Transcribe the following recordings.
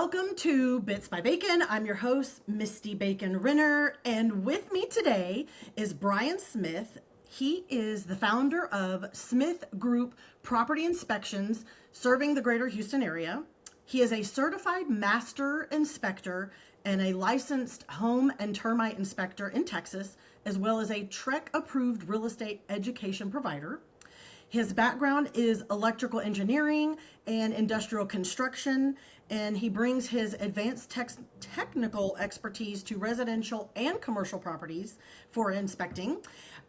Welcome to Bits by Bacon. I'm your host, Misty Bacon Rinner, and with me today is Brian Smith. He is the founder of Smith Group Property Inspections, serving the greater Houston area. He is a certified master inspector and a licensed home and termite inspector in Texas, as well as a TREC-approved real estate education provider. His background is electrical engineering and industrial construction, and he brings his advanced technical expertise to residential and commercial properties for inspecting.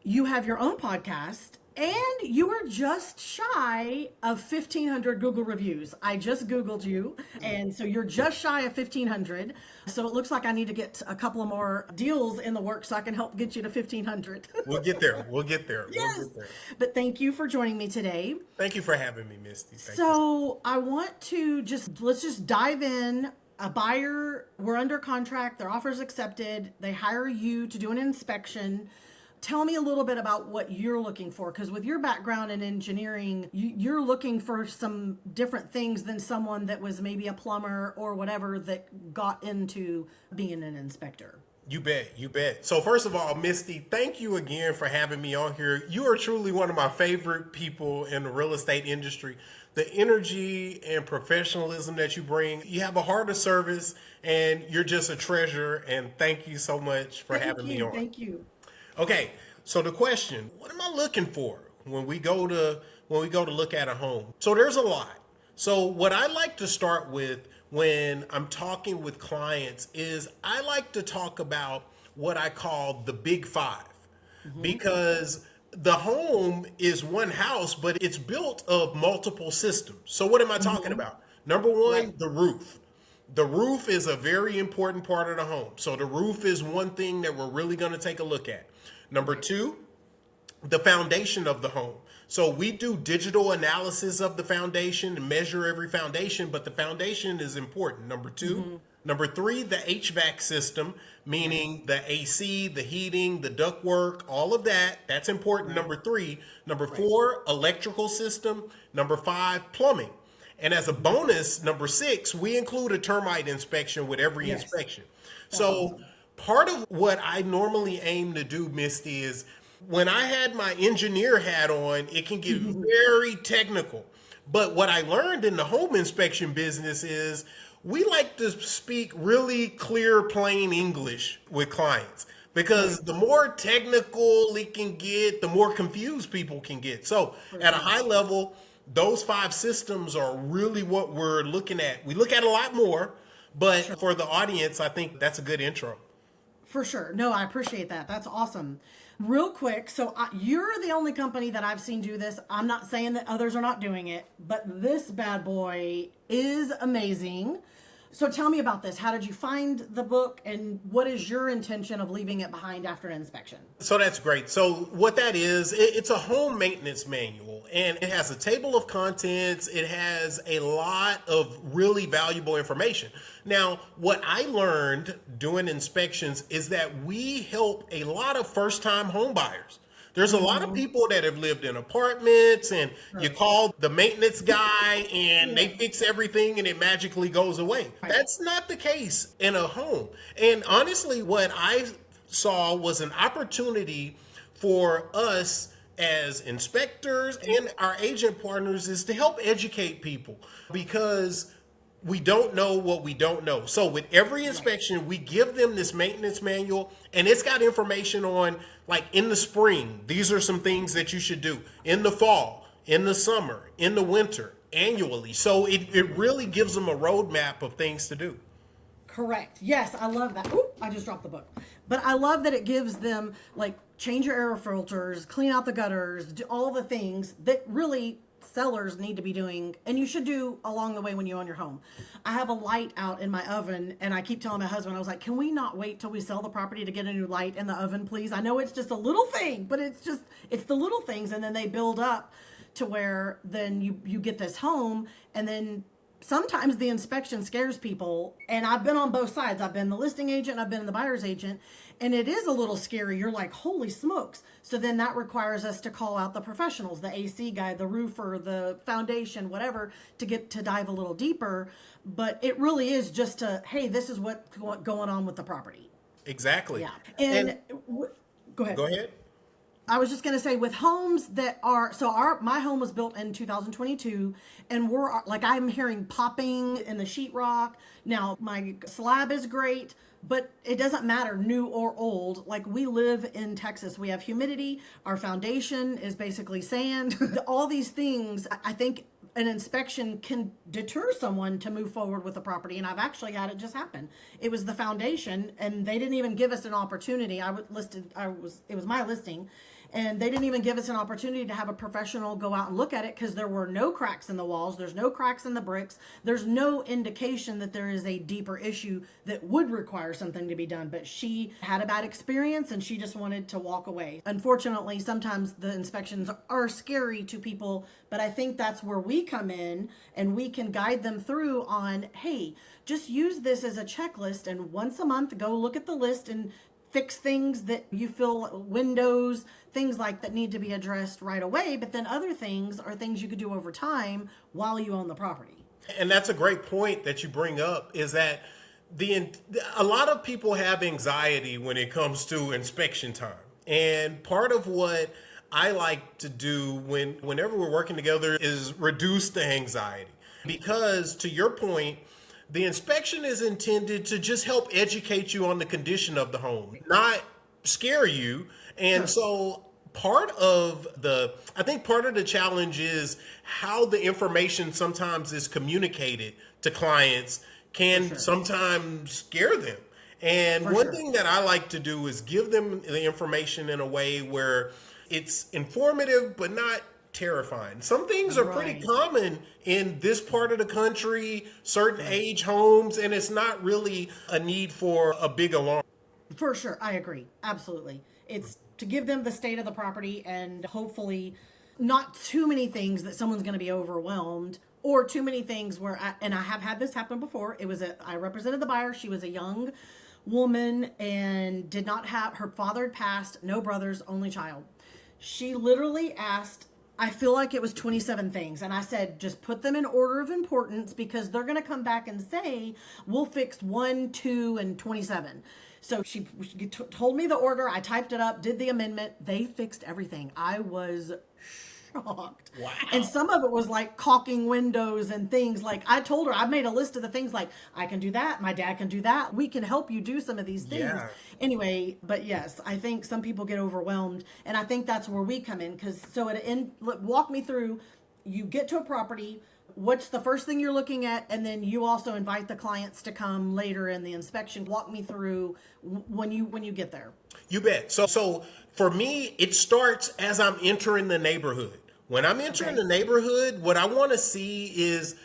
You have your own podcast, and you are just shy of 1,500 Google reviews. I just Googled you, and so you're just shy of 1,500. So it looks like I need to get a couple of more deals in the works so I can help get you to 1,500. We'll get there. We'll get there. Yes. We'll get there. But thank you for joining me today. Thank you for having me, Misty. Thank you. So I want to let's just dive in. A buyer, we're under contract, their offer's accepted, they hire you to do an inspection. Tell me a little bit about what you're looking for, because with your background in engineering, you're looking for some different things than someone that was maybe a plumber or whatever that got into being an inspector. You bet. You bet. So first of all, Misty, thank you again for having me on here. You are truly one of my favorite people in the real estate industry. The energy and professionalism that you bring, you have a heart of service, and you're just a treasure. And thank you so much for having me on. Thank you. Okay, so the question, what am I looking for when we go to look at a home? So there's a lot. So what I like to start with when I'm talking with clients is I like to talk about what I call the big five, because the home is one house, but it's built of multiple systems. So what am I talking about? Number one, the roof. The roof is a very important part of the home. So the roof is one thing that we're really going to take a look at. Number two, the foundation of the home. So we do digital analysis of the foundation and measure every foundation, but the foundation is important. Number two. Number three, the HVAC system, meaning the AC, the heating, the ductwork, all of that. That's important. Number three. Number four, electrical system. Number five, plumbing. And as a bonus, number six, we include a termite inspection with every inspection. So part of what I normally aim to do, Misty, is when I had my engineer hat on, it can get very technical. But what I learned in the home inspection business is we like to speak really clear, plain English with clients, because the more technical it can get, the more confused people can get. So at a high level, those five systems are really what we're looking at. We look at a lot more, but for the audience, I think that's a good intro. For sure. No, I appreciate that. That's awesome. Real quick, so you're the only company that I've seen do this. I'm not saying that others are not doing it, but this bad boy is amazing. So tell me about this. How did you find the book, and what is your intention of leaving it behind after an inspection? So that's great. So what that is, it's a home maintenance manual, and it has a table of contents. It has a lot of really valuable information. Now, what I learned doing inspections is that we help a lot of first-time home buyers. There's a lot of people that have lived in apartments, and you call the maintenance guy and they fix everything and it magically goes away. That's not the case in a home. And honestly, what I saw was an opportunity for us as inspectors and our agent partners is to help educate people, because we don't know what we don't know. So with every inspection, we give them this maintenance manual, and it's got information on, like, in the spring, these are some things that you should do. In the fall, in the summer, in the winter, annually. So it really gives them a roadmap of things to do. Correct. Yes, I love that. Oop, I just dropped the book. But I love that it gives them, like, change your air filters, clean out the gutters, do all the things that really sellers need to be doing, and you should do along the way when you own your home. I have a light out in my oven, and I keep telling my husband, I was like, can we not wait till we sell the property to get a new light in the oven, please? I know it's just a little thing, but it's the little things, and then they build up to where then you get this home, and then sometimes the inspection scares people, and I've been on both sides. I've been the listing agent, I've been the buyer's agent, and it is a little scary. You're like, holy smokes. So then that requires us to call out the professionals, the AC guy, the roofer, the foundation, whatever, to dive a little deeper. But it really is just hey, this is what's going on with the property. Exactly. Yeah. Go ahead. Go ahead. I was just going to say, with homes that are, my home was built in 2022, and I'm hearing popping in the sheetrock. Now, my slab is great, but it doesn't matter, new or old. Like, we live in Texas. We have humidity. Our foundation is basically sand. All these things, I think an inspection can deter someone to move forward with the property. And I've actually had it just happen. It was the foundation, and they didn't even give us an opportunity. It was my listing. And they didn't even give us an opportunity to have a professional go out and look at it, because there were no cracks in the walls. There's no cracks in the bricks. There's no indication that there is a deeper issue that would require something to be done. But she had a bad experience, and she just wanted to walk away. Unfortunately, sometimes the inspections are scary to people, but I think that's where we come in, and we can guide them through on, hey, just use this as a checklist, and once a month, go look at the list and fix things that you feel, windows, things like that need to be addressed right away. But then other things are things you could do over time while you own the property. And that's a great point that you bring up, is that a lot of people have anxiety when it comes to inspection time. And part of what I like to do whenever we're working together is reduce the anxiety. Because to your point, the inspection is intended to just help educate you on the condition of the home, not scare you. And so I think part of the challenge is how the information sometimes is communicated to clients can sometimes scare them. And one thing that I like to do is give them the information in a way where it's informative, but not terrifying. Some things are pretty common in this part of the country, certain age homes, and it's not really a need for a big alarm. For sure. I agree. Absolutely. It's to give them the state of the property, and hopefully not too many things that someone's going to be overwhelmed, or too many things where, I have had this happen before. I represented the buyer. She was a young woman and did not have, her father had passed, no brothers, only child. She literally asked, I feel like it was 27 things. And I said, just put them in order of importance, because they're going to come back and say, we'll fix 1, 2, and 27. So she told me the order. I typed it up, did the amendment. They fixed everything. I was shocked. Wow. And some of it was like caulking windows and things. Like, I told her, I made a list of the things, like, I can do that. My dad can do that. We can help you do some of these things. Yeah. Anyway, but yes, I think some people get overwhelmed. And I think that's where we come in. Because walk me through, you get to a property, what's the first thing you're looking at? And then you also invite the clients to come later in the inspection. Walk me through when you get there. You bet. So for me, it starts as I'm entering the neighborhood. When I'm entering the neighborhood, what I want to see is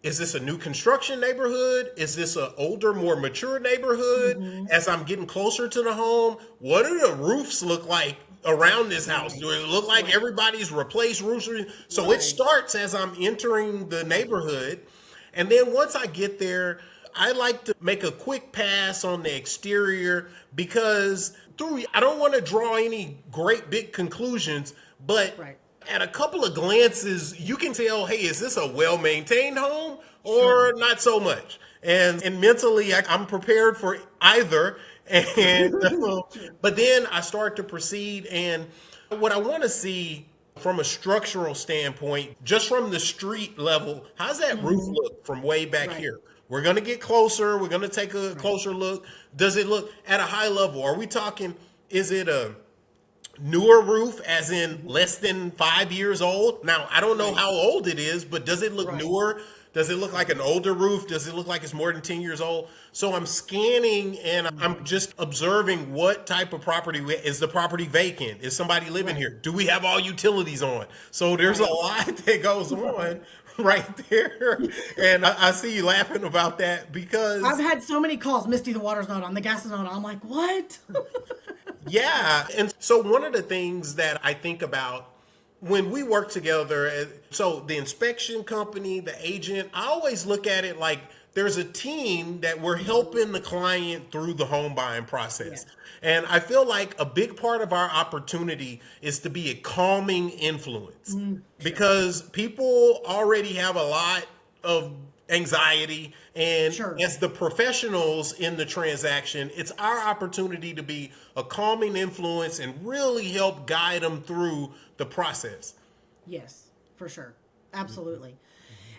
this a new construction neighborhood? Is this an older, more mature neighborhood? Mm-hmm. As I'm getting closer to the home, what do the roofs look like around this house? Do it look like everybody's replaced roofs? So it starts as I'm entering the neighborhood. And then once I get there, I like to make a quick pass on the exterior, because I don't want to draw any great big conclusions, but at a couple of glances, you can tell, hey, is this a well-maintained home or not so much? And mentally, I'm prepared for either. And but then I start to proceed, and what I want to see from a structural standpoint, just from the street level, how's that roof look from way back here? We're going to get closer. We're going to take a closer look. Does it look at a high level? Are we talking, is it a newer roof, as in less than 5 years old? Now, I don't know how old it is, but does it look newer? Does it look like an older roof? Does it look like it's more than 10 years old? So I'm scanning, and I'm just observing what type of property. Is the property vacant? Is somebody living here? Do we have all utilities on? So there's a lot that goes on right there. And I see you laughing about that, because I've had so many calls. Misty, the water's not on, the gas is not on. I'm like, what? Yeah. And so one of the things that I think about when we work together, so the inspection company, the agent, I always look at it like there's a team that we're helping the client through the home buying process. Yeah. And I feel like a big part of our opportunity is to be a calming influence because people already have a lot of anxiety. And Sure. as the professionals in the transaction, it's our opportunity to be a calming influence and really help guide them through the process. Yes, for sure. Absolutely.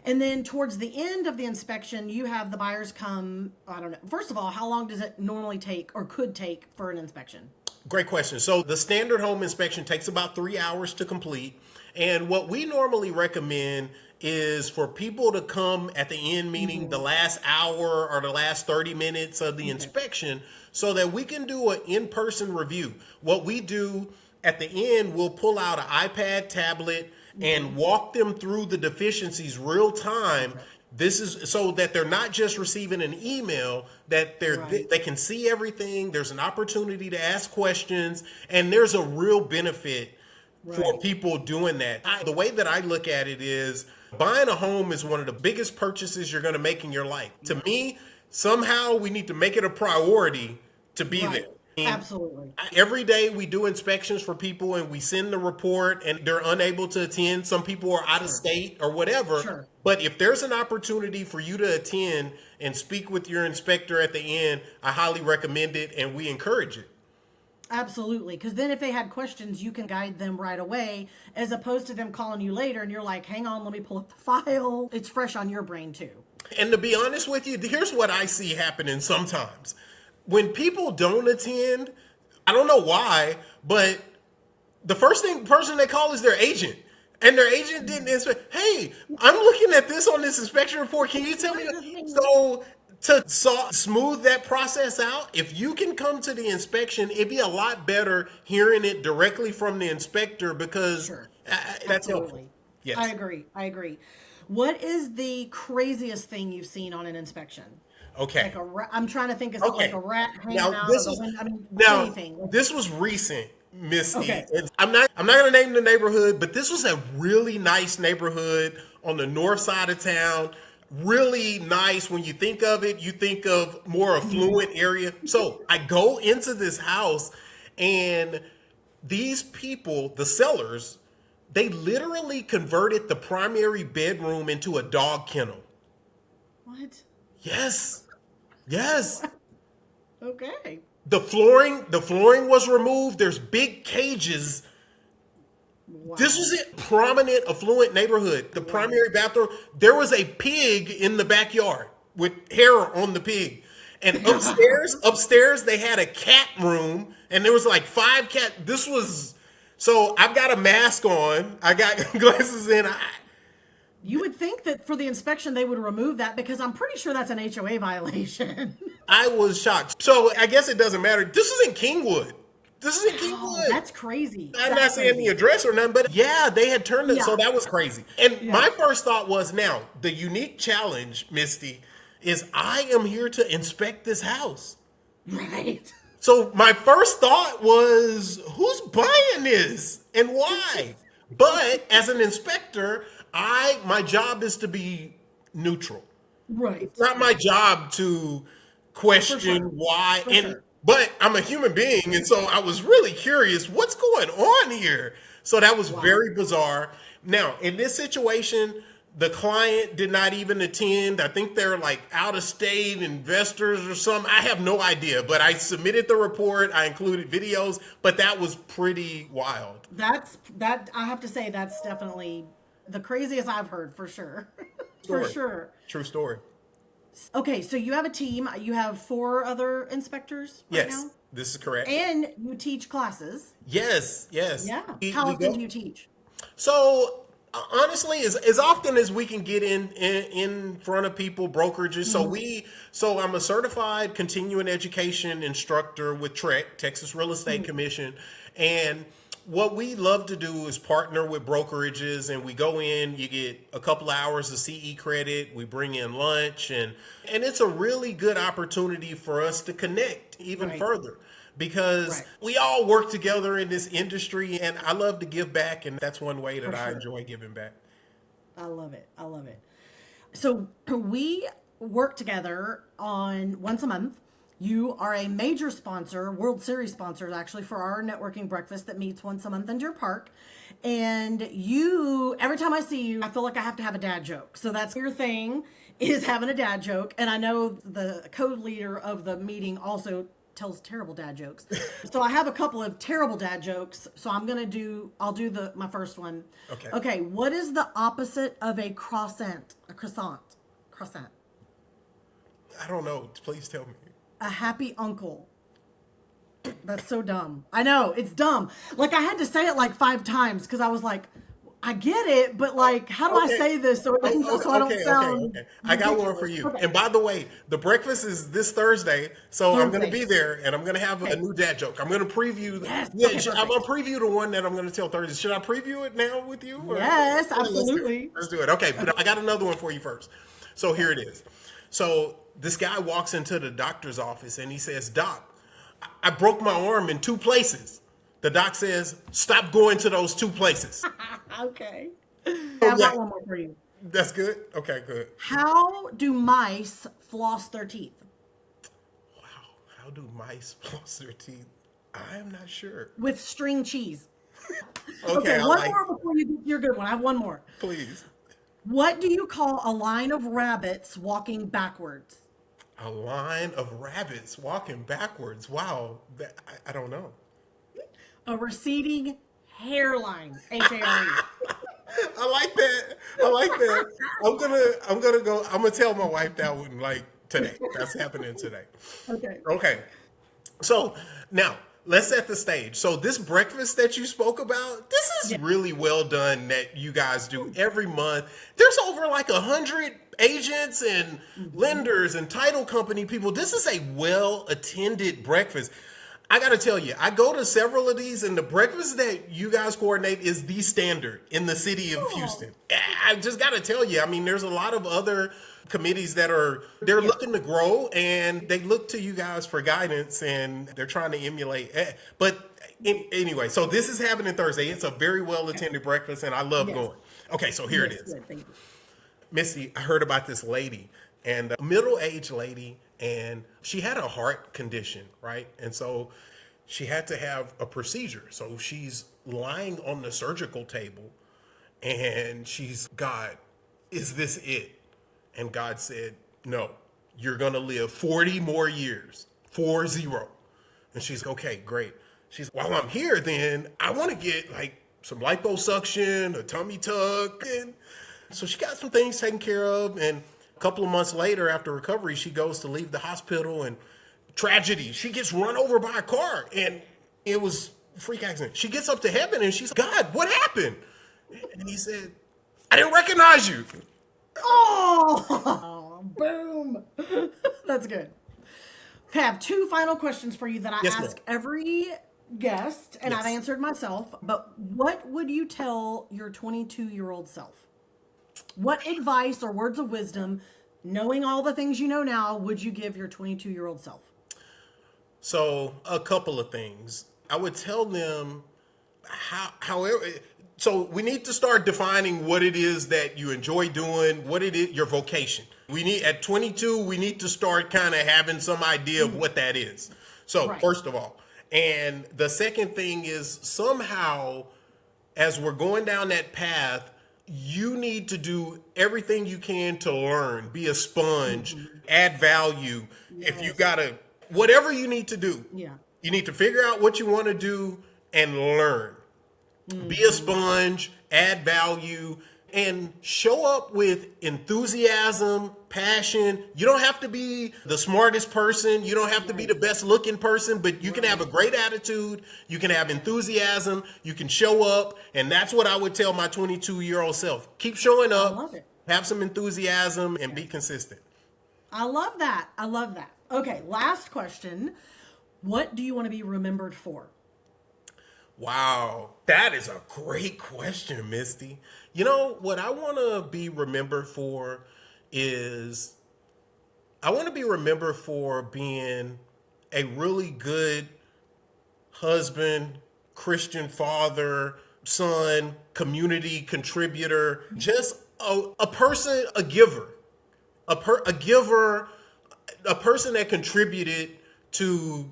And then towards the end of the inspection, you have the buyers come. I don't know. First of all, how long does it normally take or could take for an inspection? Great question. So the standard home inspection takes about 3 hours to complete. And what we normally recommend is for people to come at the end, meaning the last hour or the last 30 minutes of the inspection, so that we can do an in-person review. What we do at the end, we'll pull out an iPad tablet and walk them through the deficiencies real time. This is so that they're not just receiving an email, that they can see everything. There's an opportunity to ask questions, and there's a real benefit for people doing that. The way that I look at it is buying a home is one of the biggest purchases you're going to make in your life. To me, somehow we need to make it a priority to be there. And Absolutely. every day we do inspections for people and we send the report and they're unable to attend. Some people are out of state or whatever. Sure. But if there's an opportunity for you to attend and speak with your inspector at the end, I highly recommend it and we encourage it. Absolutely. Because then if they had questions, you can guide them right away, as opposed to them calling you later and you're like, hang on, let me pull up the file. It's fresh on your brain too. And to be honest with you, here's what I see happening sometimes. When people don't attend, I don't know why, but the person they call is their agent. And their agent didn't inspect. Hey, I'm looking at this on this inspection report. Can you tell me? So to smooth that process out, if you can come to the inspection, it'd be a lot better hearing it directly from the inspector because that's Absolutely. Yes. I agree. What is the craziest thing you've seen on an inspection? Okay. Like I'm trying to think of something like a rat hanging out of the window. I mean, anything. This was recent, Misty. Okay. I'm not going to name the neighborhood, but this was a really nice neighborhood on the north side of town. Really nice. When you think of it, you think of more affluent area. So I go into this house and these people, the sellers, they literally converted the primary bedroom into a dog kennel. What? Yes. Okay. The flooring was removed. There's big cages. Wow. This was a prominent, affluent neighborhood. The primary bathroom, there was a pig in the backyard with hair on the pig. And upstairs they had a cat room, and there was like 5 cats. So I've got a mask on. I got glasses in. You would think that for the inspection they would remove that because I'm pretty sure that's an HOA violation. I was shocked. So I guess it doesn't matter. This is in Kingwood. That's crazy. I'm not saying the address or nothing, but yeah, they had turned it. Yeah. So that was crazy. And my first thought was, now, the unique challenge, Misty, is I am here to inspect this house. Right. So my first thought was, who's buying this and why? But as an inspector, my job is to be neutral. Right. It's not my job to question why. But I'm a human being, and so I was really curious, what's going on here? So that was very bizarre. Now, in this situation, the client did not even attend. I think they're like out-of-state investors or something. I have no idea, but I submitted the report. I included videos, but that was pretty wild. I have to say, that's definitely the craziest I've heard, for sure. For sure. True story. Okay, so you have a team. You have 4 other inspectors right now? Yes, this is correct. And you teach classes. Yes. Yeah. How often do you teach? So honestly, as often as we can get in front of people, brokerages. So I'm a certified continuing education instructor with TREC, Texas Real Estate Commission, and what we love to do is partner with brokerages, and we go in, you get a couple hours of CE credit, we bring in lunch, and it's a really good opportunity for us to connect even further. because Right. we all work together in this industry, and I love to give back, and that's one way that For I sure. enjoy giving back. I love it. I love it. So we work together on once a month. You are a major sponsor, World Series sponsor, actually, for our networking breakfast that meets once a month in Deer Park. And you, every time I see you, I feel like I have to have a dad joke. So that's your thing, is having a dad joke. And I know the co-leader of the meeting also tells terrible dad jokes. So I have a couple of terrible dad jokes. So I'll do my first one. Okay. Okay, what is the opposite of a croissant? A croissant. Croissant. I don't know. Please tell me. A happy uncle. That's so dumb. I know, it's dumb. Like I had to say it like 5 times because I was like, I get it, but like, how do I say this so it doesn't, so I don't sound okay. I got one for ridiculous? you. Okay. And by the way, the breakfast is this Thursday, so I'm going to Thursday. be there, and I'm going to have a new dad joke. I'm going to preview. Yes. Yeah, Okay, I'm going to perfect. preview the one that I'm going to tell Thursday. Should I preview it now with you? Or? Yes, Yeah, absolutely. Let's do it. Okay, but I got another one for you first. So here it is. So this guy walks into the doctor's office and he says, "Doc, I broke my arm in 2 places." The doc says, "Stop going to those 2 places." Okay. I've got one more for you. That's good. Okay, good. How do mice floss their teeth? Wow. How do mice floss their teeth? I am not sure. With string cheese. Okay, I One like. more before you do your good one. I have one more. Please. What do you call a line of rabbits walking backwards? A line of rabbits walking backwards. Wow. I don't know. A receding hairline. H-A-R-E. I like that. I like that. I'm gonna tell my wife that one like today. That's happening today. Okay. Okay. So now let's set the stage. So this breakfast that you spoke about, this is really well done that you guys do every month. There's over like 100 agents and lenders and title company people. This is a well attended breakfast. I got to tell you, I go to several of these, and the breakfast that you guys coordinate is the standard in the city of Houston. I just got to tell you, I mean, there's a lot of other committees that they're looking to grow, and they look to you guys for guidance, and they're trying to emulate. Anyway, so this is happening Thursday. It's a very well attended breakfast, and I love going. Okay, so here it is. Good, thank you. Misty, I heard about this lady, and a middle-aged lady, and she had a heart condition, right? And so she had to have a procedure. So she's lying on the surgical table, and "God, is this it?" And God said, "No, you're going to live 40 more years, 40." And she's, "Okay, great." She's, "While I'm here, then I want to get like some liposuction, a tummy tuck." And so she got some things taken care of. And a couple of months later, after recovery, she goes to leave the hospital, and tragedy. She gets run over by a car, and it was a freak accident. She gets up to heaven, and she's like, "God, what happened?" And he said, "I didn't recognize you." Oh, boom. That's good. Okay, I have 2 final questions for you that I Yes, ask ma'am. every guest, and I've Yes. answered myself. But what would you tell your 22-year-old self? What advice or words of wisdom, knowing all the things you know now, would you give your 22-year-old self? So a couple of things. I would tell them however, so we need to start defining what it is that you enjoy doing, what it is, your vocation. At 22, we need to start kind of having some idea of what that is. So Right. first of all, and the second thing is somehow, as we're going down that path, you need to do everything you can to learn, be a sponge, add value. If you gotta, whatever you need to do, Yeah. you need to figure out what you want to do and learn. Be a sponge, add value, and show up with enthusiasm, passion. You don't have to be the smartest person. You don't have to be the best looking person, but you can have a great attitude. You can have enthusiasm. You can show up. And that's what I would tell my 22-year-old self. Keep showing up, love it. have some enthusiasm, and be consistent. I love that. I love that. Okay, last question. What do you want to be remembered for? Wow, that is a great question, Misty. You know, what I want to be remembered for is I want to be remembered for being a really good husband, Christian father, son, community contributor, just a person, a giver, a giver, a person that contributed to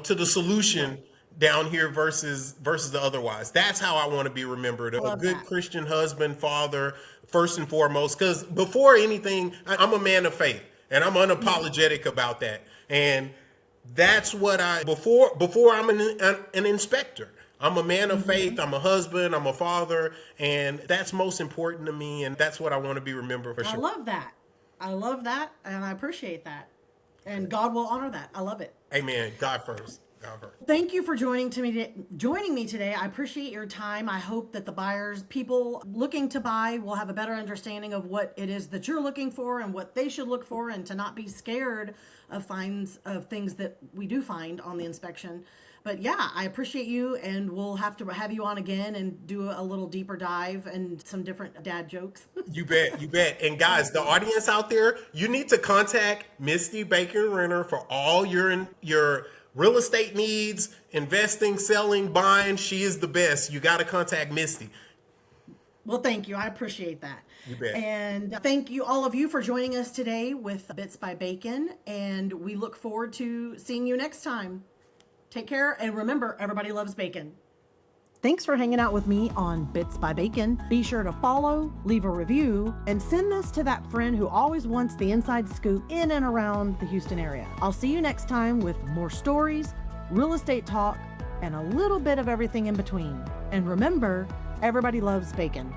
the solution down here versus the otherwise. That's how I want to be remembered. A Love good that. Christian husband, father, first and foremost. Because before anything, I'm a man of faith, and I'm unapologetic about that. And that's what before I'm an inspector. I'm a man of faith. I'm a husband. I'm a father, and that's most important to me. And that's what I want to be remembered for I sure. love that. I love that, and I appreciate that. And God will honor that. I love it. Amen. God first. God first. Thank you for joining me today. I appreciate your time. I hope that the buyers, people looking to buy, will have a better understanding of what it is that you're looking for and what they should look for, and to not be scared of things that we do find on the inspection. But yeah, I appreciate you, and we'll have to have you on again and do a little deeper dive and some different dad jokes. You bet, you bet. And guys, the audience out there, you need to contact Misty Bacon Rinner for all your real estate needs, investing, selling, buying. She is the best. You got to contact Misty. Well, thank you. I appreciate that. You bet. And thank you, all of you, for joining us today with Bits by Bacon. And we look forward to seeing you next time. Take care, and remember, everybody loves bacon. Thanks for hanging out with me on Bits by Bacon. Be sure to follow, leave a review, and send this to that friend who always wants the inside scoop in and around the Houston area. I'll see you next time with more stories, real estate talk, and a little bit of everything in between. And remember, everybody loves bacon.